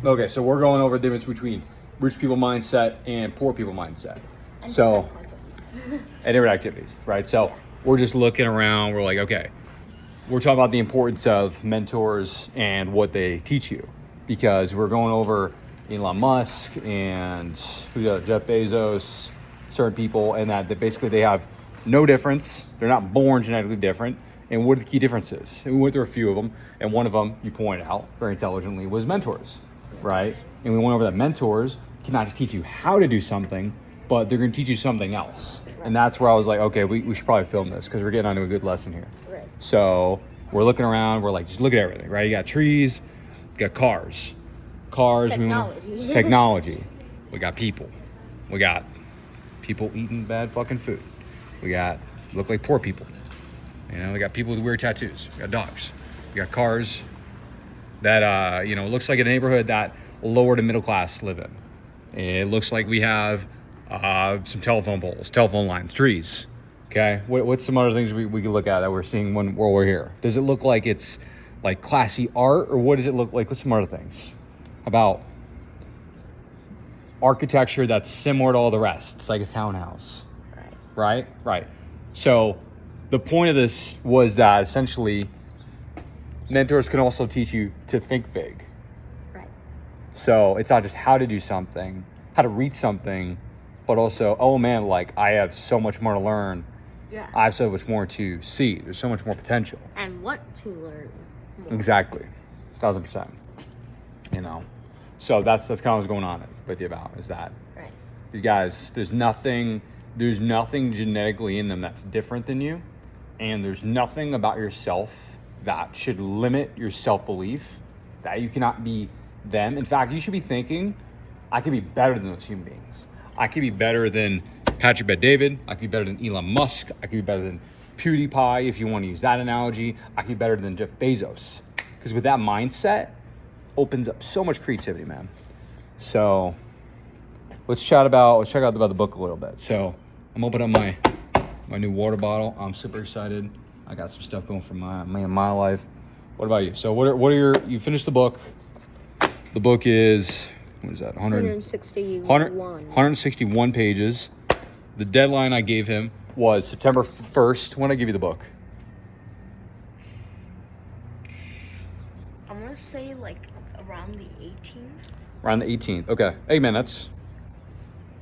Okay, so we're going over the difference between rich people mindset and poor people mindset. And So, different and different activities, right? So we're just looking around. We're like, okay, we're talking about the importance of mentors and what they teach you, because we're going over Elon Musk and Jeff Bezos, certain people, and that basically they have no difference. They're not born genetically different. And what are the key differences? And we went through a few of them, and one of them you pointed out very intelligently was mentors, right? And we went over that mentors cannot teach you how to do something, but they're going to teach you something else. And that's where I was like, okay, we should probably film this because we're getting onto a good lesson here. Right. So we're looking around. We're like, just look at everything, right? You got trees, you got cars. Technology. Technology. We got people. We got people eating bad fucking food. We got look like poor people. You know, we got people with weird tattoos. We got dogs. We got cars that looks like a neighborhood that lower to middle class live in. It looks like we have some telephone poles, telephone lines, trees. Okay, what's some other things we can look at that we're seeing when we're here? Does it look like it's like classy art, or what does it look like? What's some other things about architecture that's similar to all the rest? It's like a townhouse. Right. So the point of this was that essentially mentors can also teach you to think big. Right. So it's not just how to do something, how to read something, but also, oh man, like I have so much more to learn. Yeah. I have so much more to see. There's so much more potential. And what to learn more. Exactly. 1,000%. You know. So that's kind of what's going on with you about is that Right. these guys, there's nothing genetically in them that's different than you. And there's nothing about yourself that should limit your self-belief, that you cannot be them. In fact, you should be thinking, I could be better than those human beings. I could be better than Patrick Bet-David. I could be better than Elon Musk. I could be better than PewDiePie, if you want to use that analogy. I could be better than Jeff Bezos. Because with that mindset, opens up so much creativity, man. So let's check out about the book a little bit. So I'm opening up my new water bottle. I'm super excited. I got some stuff going for my life. What about you? So what are you finished the book? The book is, what is that? 161 pages. The deadline I gave him was September 1st. When did I give you the book? I'm going to say like around the 18th. Around the 18th. Okay. Hey man, that's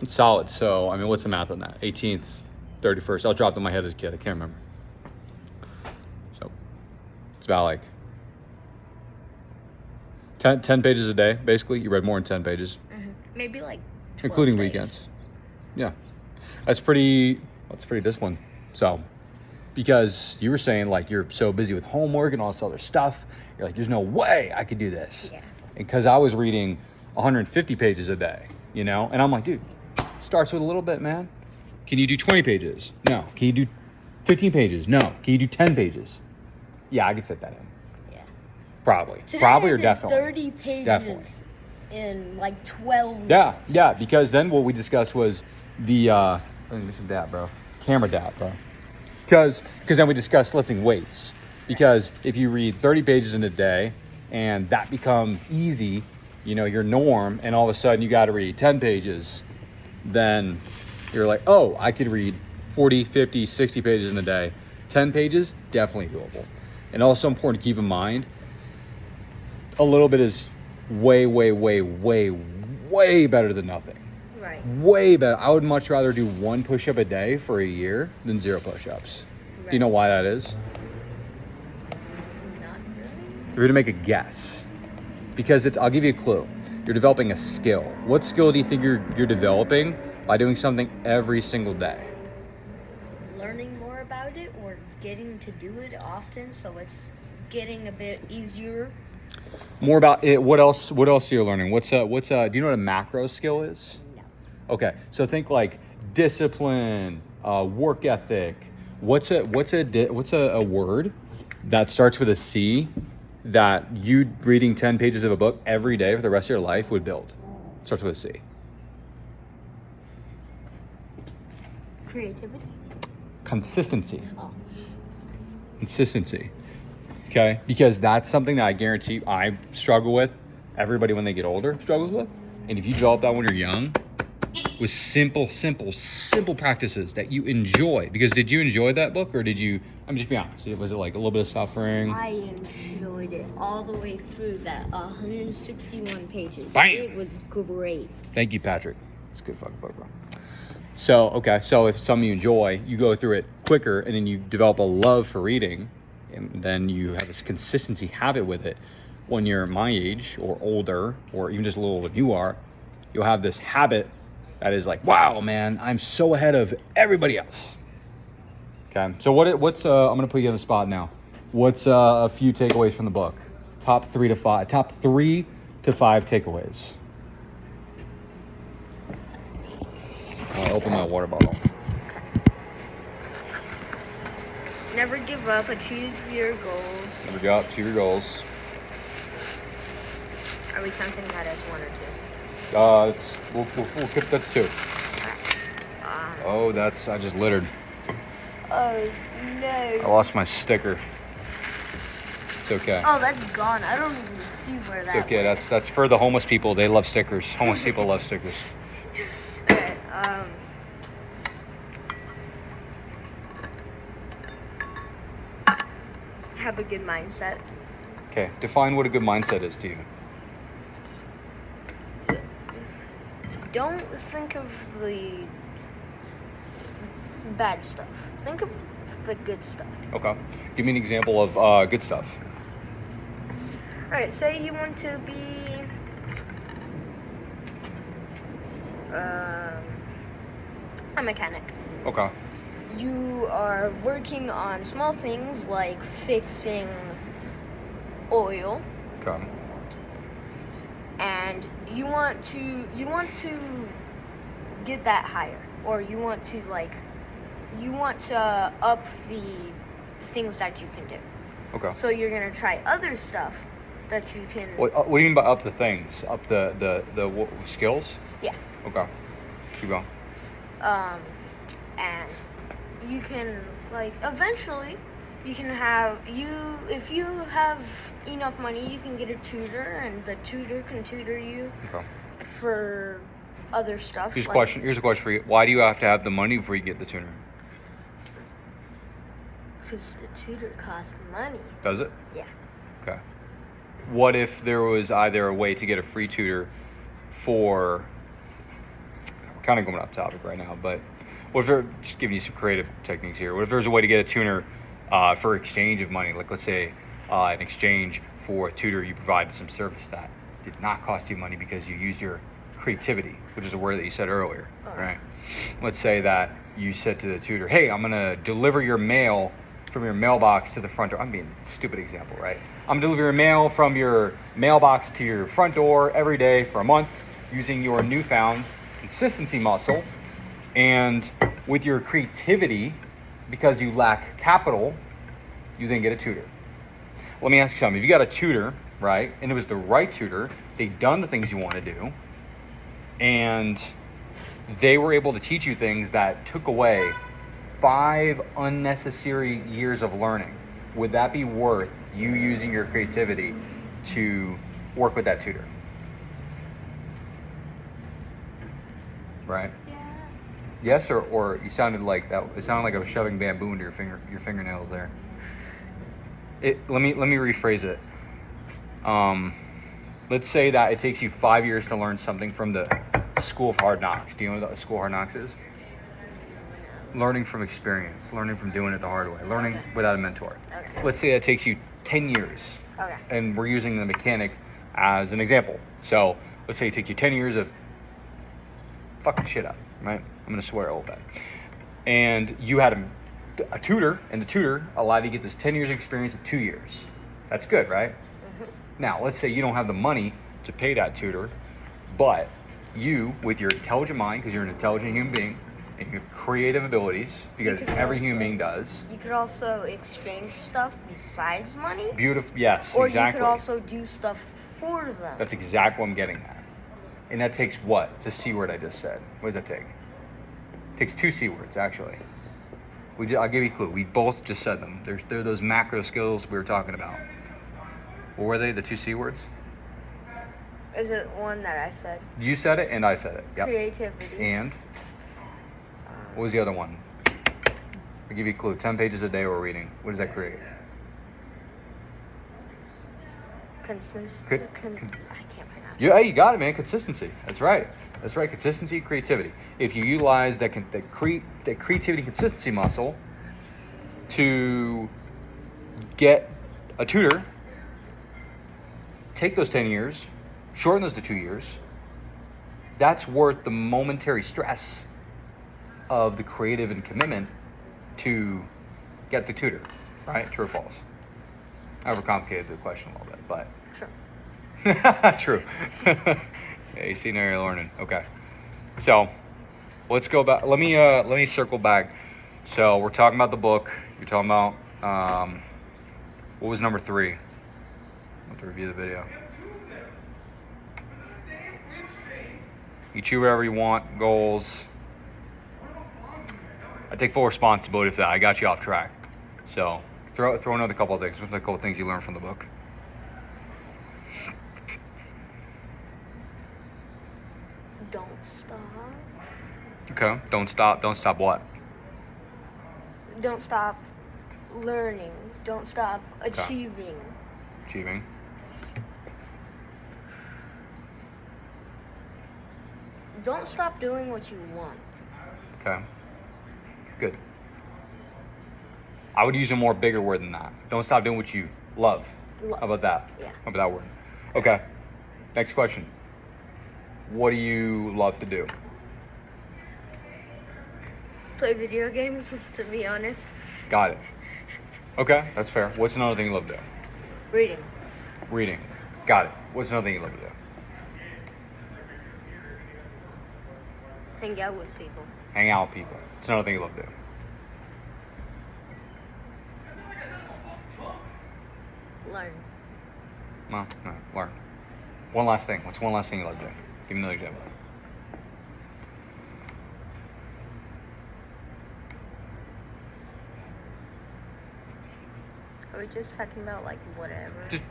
solid. So, I mean, what's the math on that? 18th, 31st. I dropped in my head as a kid. I can't remember. So, it's about like 10 pages a day, basically. You read more than 10 pages. Mm-hmm. Maybe like 12 including days. weekends. Yeah. That's pretty disciplined. So, because you were saying like you're so busy with homework and all this other stuff, you're like, there's no way I could do this. Yeah. And because I was reading 150 pages a day, you know? And I'm like, dude, starts with a little bit, man. Can you do 20 pages? No. Can you do 15 pages? No. Can you do 10 pages? Yeah, I could fit that in. Yeah. Probably. Today Probably I or did definitely. 30 pages Definitely. in like 12 minutes. Yeah, because then what we discussed was the let me do some dap, bro. Camera dap, bro. Because then we discussed lifting weights. Because if you read 30 pages in a day and that becomes easy, you know, your norm, and all of a sudden you got to read 10 pages, then you're like, oh, I could read 40, 50, 60 pages in a day. 10 pages, definitely doable. And also important to keep in mind, a little bit is way, way, way, way, way better than nothing. Right. Way better. I would much rather do 1 push-up a day for a year than 0 push-ups. Right. Do you know why that is? Not really. You're going to make a guess. Because I'll give you a clue. You're developing a skill. What skill do you think you're developing by doing something every single day? Learning more about it or getting to do it often, so it's getting a bit easier. More about it. What else are you learning? Do you know what a macro skill is? No. Okay. So think like discipline, work ethic. What's a word that starts with a C that you reading 10 pages of a book every day for the rest of your life would build? Starts with a C. Creativity? Consistency. Oh. Consistency. Okay? Because that's something that I guarantee I struggle with everybody when they get older struggles with. And if you develop that when you're young, with simple practices that you enjoy. Because did you enjoy that book, or did you, I mean, just be honest, was it like a little bit of suffering? I enjoyed it all the way through that 161 pages. Bam! It was great. Thank you, Patrick. It's a good fucking book, bro. So, okay, so if something you enjoy, you go through it quicker, and then you develop a love for reading, and then you have this consistency habit with it. When you're my age or older, or even just a little older than you are, you'll have this habit that is like, wow, man, I'm so ahead of everybody else. Okay, so what's I'm gonna put you on the spot now. What's a few takeaways from the book? Top 3 to 5 takeaways. I'll open my water bottle. Never give up. Achieve your goals. Never go up, achieve your goals. Are we counting that as 1 or 2? We'll keep, that's 2. Oh, I just littered. Oh, no. I lost my sticker. It's okay. Oh, that's gone. I don't even see where that It's okay. went. That's for the homeless people. They love stickers. Homeless people love stickers. Okay, have a good mindset. Okay, define what a good mindset is to you. Don't think of the bad stuff. Think of the good stuff. Okay. Give me an example of good stuff. Alright, say you want to be a mechanic. Okay. You are working on small things like fixing oil, Okay. and you want to get that higher, or you want to up the things that you can do. Okay. So you're gonna try other stuff that you can. What do you mean by up the things? Up the skills? Yeah. Okay. Keep going. And you can eventually you can have if you have enough money, you can get a tutor, and the tutor can tutor you Okay. for other stuff. Here's a question for you. Why do you have to have the money before you get the tutor? Because the tutor costs money. Does it? Yeah. Okay. What if there was either a way to get a free tutor for, we're kind of going off topic right now, but what if they're just giving you some creative techniques here? What if there's a way to get a tutor for exchange of money? Like, let's say in exchange for a tutor, you provided some service that did not cost you money because you used your creativity, which is a word that you said earlier, right? Let's say that you said to the tutor, hey, I'm going to deliver your mail from your mailbox to the front door. I'm being a stupid example, right? I'm delivering mail from your mailbox to your front door every day for a month using your newfound consistency muscle. And with your creativity, because you lack capital, you then get a tutor. Let me ask you something. If you got a tutor, right, and it was the right tutor, they'd done the things you want to do, and they were able to teach you things that took away 5 unnecessary years of learning, would that be worth you using your creativity to work with that tutor? Right? Yeah. Yes, or you sounded like that. It sounded like I was shoving bamboo into your fingernails there. Let me rephrase it. Let's say that it takes you 5 years to learn something from the School of Hard Knocks. Do you know what the School of Hard Knocks is? Learning from experience, learning from doing it the hard way, learning without a mentor. Okay. Let's say that takes you 10 years. Okay. And we're using the mechanic as an example. So let's say it takes you 10 years of fucking shit up, right? I'm going to swear a little bit. And you had a tutor, and the tutor allowed you to get this 10 years experience in 2 years. That's good, right? Mm-hmm. Now, let's say you don't have the money to pay that tutor, but you, with your intelligent mind, because you're an intelligent human being, and you have creative abilities, because every human being does. You could also exchange stuff besides money. Beautiful, yes, Or exactly. you could also do stuff for them. That's exactly what I'm getting at. And that takes what? It's a C word I just said. What does that take? It takes 2 C words, actually. I'll give you a clue. We both just said them. They're those macro skills we were talking about. What were they, the 2 C words? Is it one that I said? You said it and I said it. Yep. Creativity. And what was the other one? I'll give you a clue. 10 pages a day we're reading. What does that create? I can't pronounce it. Yeah, you got it, man. Consistency. That's right. That's right. Consistency, creativity. If you utilize that creativity, consistency muscle to get a tutor, take those 10 years, shorten those to 2 years, that's worth the momentary stress of the creative and commitment to get the tutor, right? True or false? I overcomplicated the question a little bit, but... Sure. True. Yeah, you see, now you're learning. Okay. So, let's go back. Let me circle back. So, we're talking about the book. You're talking about, what was number 3? I'll have to review the video. You choose whatever you want, goals. I take full responsibility for that. I got you off track. So, throw another couple of things. What's a couple of things you learned from the book? Don't stop. Okay. Don't stop. Don't stop what? Don't stop learning. Don't stop Okay. achieving. Achieving. Don't stop doing what you want. Okay. Good. I would use a more bigger word than that. Don't stop doing what you love. Love. How about that? Yeah. How about that word? Okay. Next question. What do you love to do? Play video games, to be honest. Got it. Okay, that's fair. What's another thing you love to do? Reading. Reading. Got it. What's another thing you love to do? Hang out with people. Hang out with people. It's another thing you love to do. Learn. No, learn. One last thing. What's one last thing you love to do? Give me another example. Are we just talking about like whatever? Just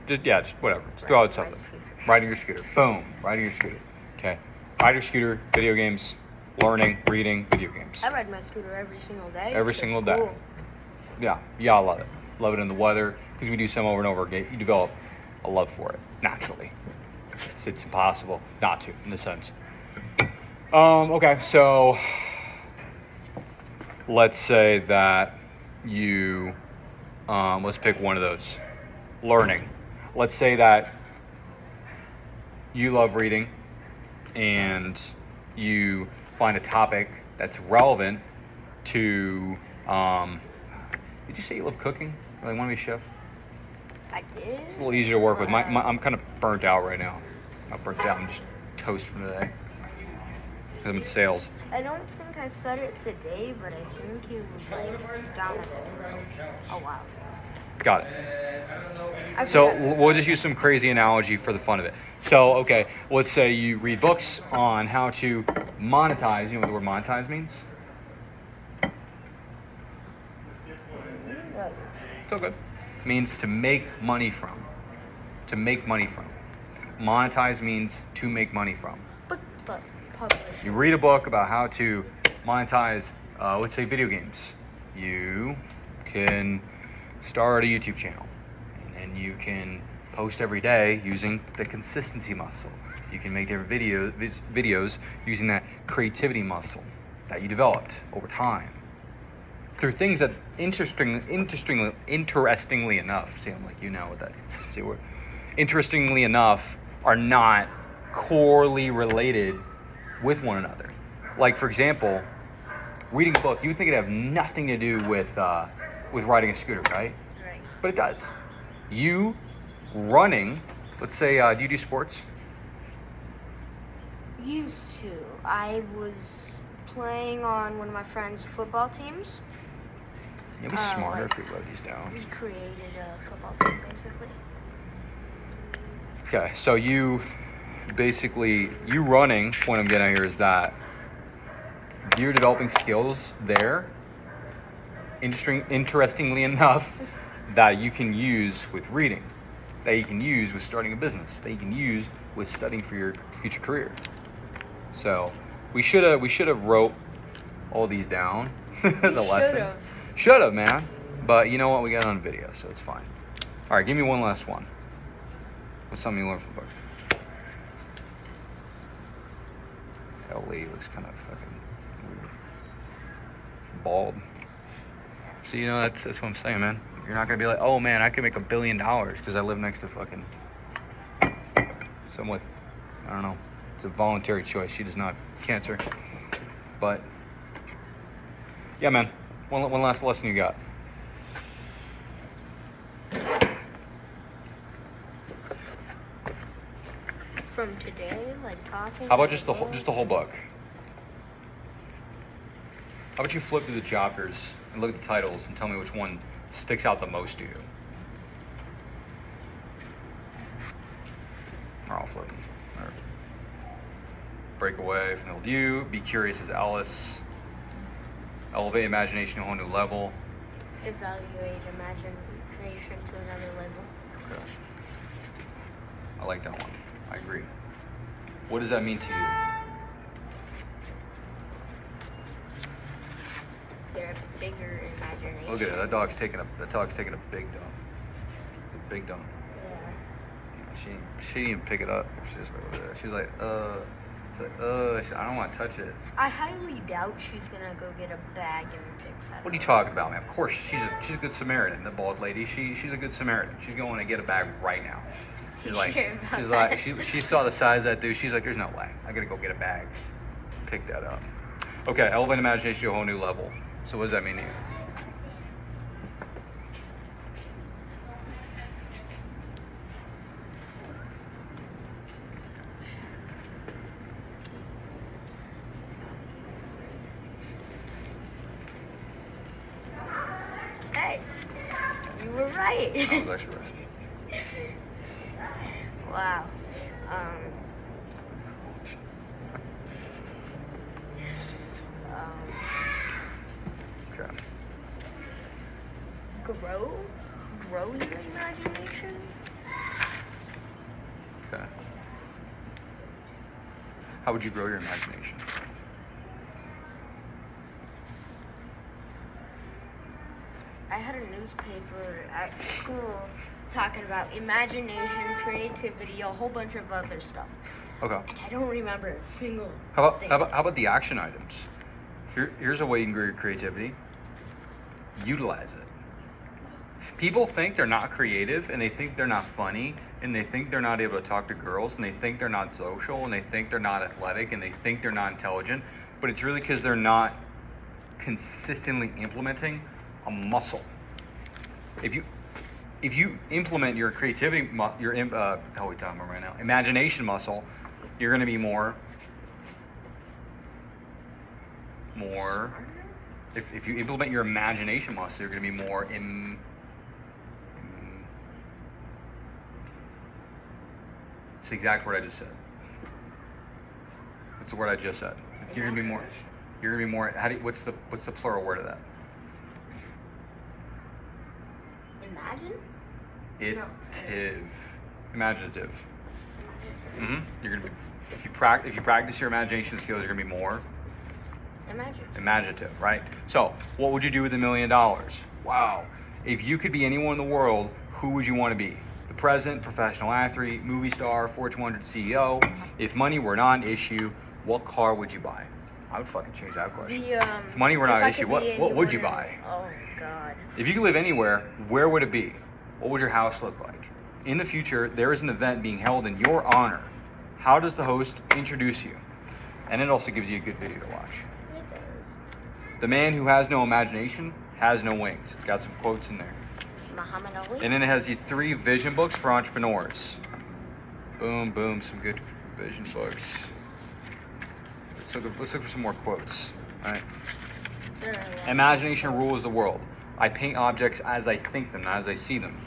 whatever. Just throw out Riding my something. scooter. Riding your scooter. Boom. Riding your scooter. Okay. Ride your scooter, video games, learning, reading, video games. I ride my scooter every single day. Every to single day. school. Yeah, I love it. Love it in the weather because we do some over and over again. You develop a love for it naturally. It's impossible not to, in a sense. Okay, so let's say that you, let's pick one of those. Learning. Let's say that you love reading and you find a topic that's relevant to, did you say you love cooking? Like, want to be a chef? I did. It's a little easier to work with. I'm kind of burnt out right now. Not burnt out, I'm just toast from today. 'Cause I'm in sales. I don't think I said it today, but I think it was like down at a while ago. Got it. I So forgot to we'll say just it. use some crazy analogy for the fun of it. So, okay, let's say you read books on how to monetize. You know what the word monetize means? It's all good. It means to make money from. To make money from. Monetize means to make money from. Book publishing. You read a book about how to monetize, let's say, video games. You can start a YouTube channel, and you can post every day using the consistency muscle. You can make different videos using that creativity muscle that you developed over time through things that interestingly enough, see, I'm like, you know what that is. See, interestingly enough, are not corely related with one another. Like, for example, reading a book, you would think it'd have nothing to do with riding a scooter, right? Right. But it does. You running, let's say, do you do sports? Used to. I was playing on one of my friend's football teams. It'd be smarter if we wrote these down. We created a football team, basically. Okay, so you running, point I'm getting at here is that you're developing skills there, interestingly enough, that you can use with reading. that you can use with starting a business, that you can use with studying for your future career. So we should have wrote all these down. The lessons. Should have, man. But you know what? We got it on video, so it's fine. All right, give me one last one. What's something you learned from the book? That lady looks kind of fucking weird. Bald. So you know that's what I'm saying, man. You're not gonna be like, oh man, I could make $1 billion because I live next to fucking someone with, I don't know. It's a voluntary choice. She does not have cancer. But yeah, man. One last lesson you got. From today, like talking. How about just the whole book? How about you flip through the chapters and look at the titles and tell me which one sticks out the most to you? Or I'll flip them. All right. Break away from the old you. Be curious as Alice. Elevate imagination to a whole new level. Evaluate imagination to another level. Okay. I like that one. I agree. What does that mean to you? They're a bigger imagination. Look at it. That dog's taking a big dump. A big dump. Yeah. She didn't even pick it up. She's like over there. She's like, I don't want to touch it. I highly doubt she's gonna go get a bag and pick that What are you up. talking about, man? Of course, she's a good Samaritan. The bald lady, she's a good Samaritan. She's going to get a bag right now. She's like, she saw the size of that dude. She's like, there's no way. I gotta go get a bag, pick that up. Okay, elevate imagination to a whole new level. So what does that mean to you? Hey, you were right. I was actually right. Wow. Okay. Grow your imagination. Okay. How would you grow your imagination? I had a newspaper at school talking about imagination, creativity, a whole bunch of other stuff. Okay. And I don't remember a single How thing. about the action items? Here's a way you can grow your creativity. Utilize it. People think they're not creative, and they think they're not funny, and they think they're not able to talk to girls, and they think they're not social, and they think they're not athletic, and they think they're not intelligent, but it's really because they're not consistently implementing a muscle. If you implement your creativity, how are we talking about right now? Imagination muscle, you're going to be more. If you implement your imagination muscle, you're going to be more It's the exact word I just said. What's the word I just said? You're going to be more. You're going to be more. What's the plural word of that? Imagine? Imaginative. You're gonna be if you practice your imagination skills, you're gonna be more imaginative, right? So, what would you do with $1 million? Wow. If you could be anyone in the world, who would you want to be? The president, professional athlete, movie star, Fortune 100 CEO. If money were not an issue, what car would you buy? I would fucking change that question. If money were not an issue, what would you buy? Oh God. If you could live anywhere, where would it be? What would your house look like? In the future, there is an event being held in your honor. How does the host introduce you? And it also gives you a good video to watch. It does. The man who has no imagination has no wings. It's got some quotes in there. Muhammad Ali. And then it has these 3 vision books for entrepreneurs. Boom, boom, some good vision books. Let's look for some more quotes. All right. Imagination rules the world. I paint objects as I think them, not as I see them.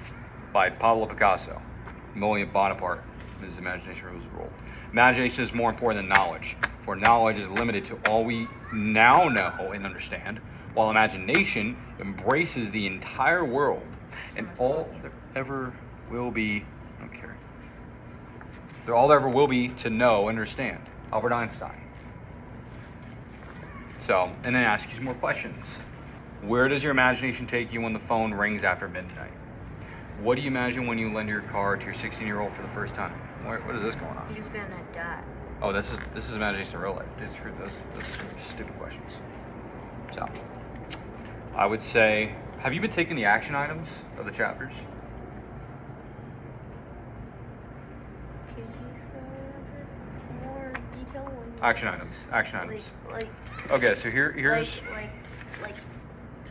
By Pablo Picasso. Napoleon Bonaparte. His imagination rules the world. Imagination is more important than knowledge, for knowledge is limited to all we now know and understand, while imagination embraces the entire world and all there ever will be I don't care. All there ever will be to know, understand. Albert Einstein. So, and then ask you some more questions. Where does your imagination take you when the phone rings after midnight? What do you imagine when you lend your car to your 16-year-old for the first time? What is this going on? He's gonna die. Oh, this is imagination in real life. Those are some stupid questions. So, I would say, have you been taking the action items of the chapters? Could you throw a bit more detail on Action items. Action items. like Okay, so here's. like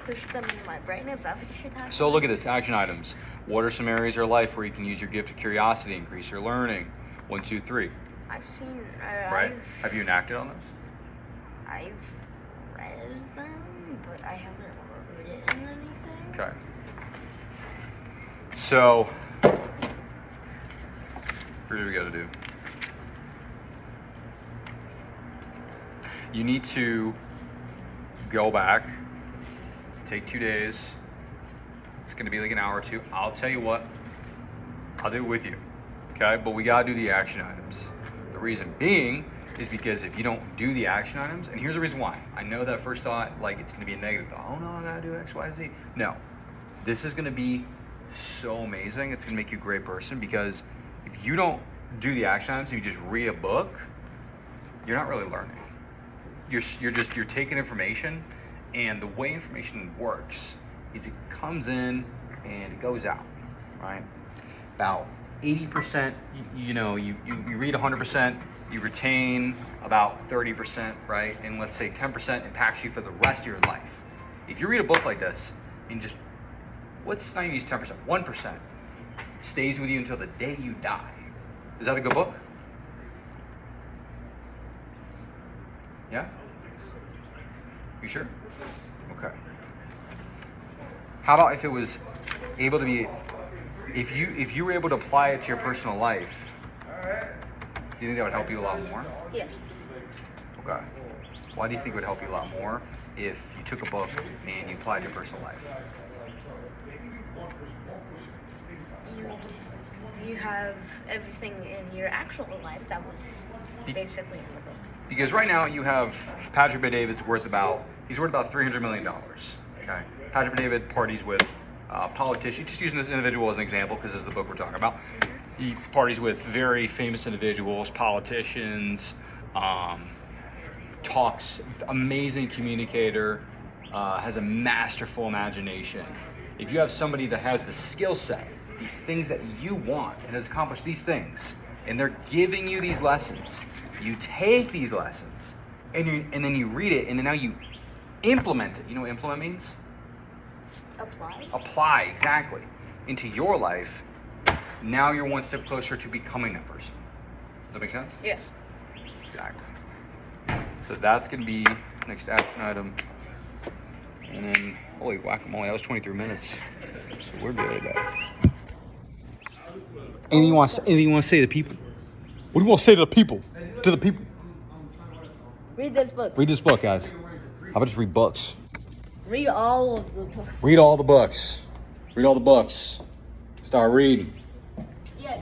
push them in my brain? Is that what you're talking So look at this, action items. What are some areas of your life where you can use your gift of curiosity, increase your learning? 1, 2, 3. I've seen. Right? Have you enacted on those? I've read them, but I haven't written anything. Okay. So, here's what we got to do. You need to go back, take 2 days. It's going to be like an hour or two. I'll tell you what, I'll do it with you. Okay? But we got to do the action items. The reason being is because if you don't do the action items, and here's the reason why. I know that first thought, like it's going to be a negative thought. Oh no, I got to do X, Y, Z. No. This is going to be so amazing. It's going to make you a great person because if you don't do the action items, you just read a book, you're not really learning. You're taking information, and the way information works is it comes in and it goes out, right? About 80%, you read 100%, you retain about 30%, right? And let's say 10% impacts you for the rest of your life. If you read a book like this and just, what's not even use 10%, 1% stays with you until the day you die. Is that a good book? Yeah? You sure? Okay. How about if it was able to be, if you were able to apply it to your personal life, do you think that would help you a lot more? Yes. Okay. Why do you think it would help you a lot more if you took a book and you applied it to your personal life? You have everything in your actual life that was basically in the book. Because right now you have Patrick Bet-David's worth about $300 million. Okay. Patrick Bet-David parties with politicians. Just using this individual as an example because this is the book we're talking about. He parties with very famous individuals, politicians, talks, amazing communicator, has a masterful imagination. If you have somebody that has the skill set, these things that you want, and has accomplished these things, and they're giving you these lessons, you take these lessons, and then you read it, and then now you implement it. You know what implement means? Apply, exactly, into your life. Now you're one step closer to becoming that person. Does that make sense? Yes. Exactly. So that's going to be next action item. And then, holy guacamole, that was 23 minutes. So we're good. Anything you want to say to the people? What do you want to say to the people? To the people. Read this book. Read this book, guys. How about just read books? Read all of the books. Read all the books. Read all the books. Start reading.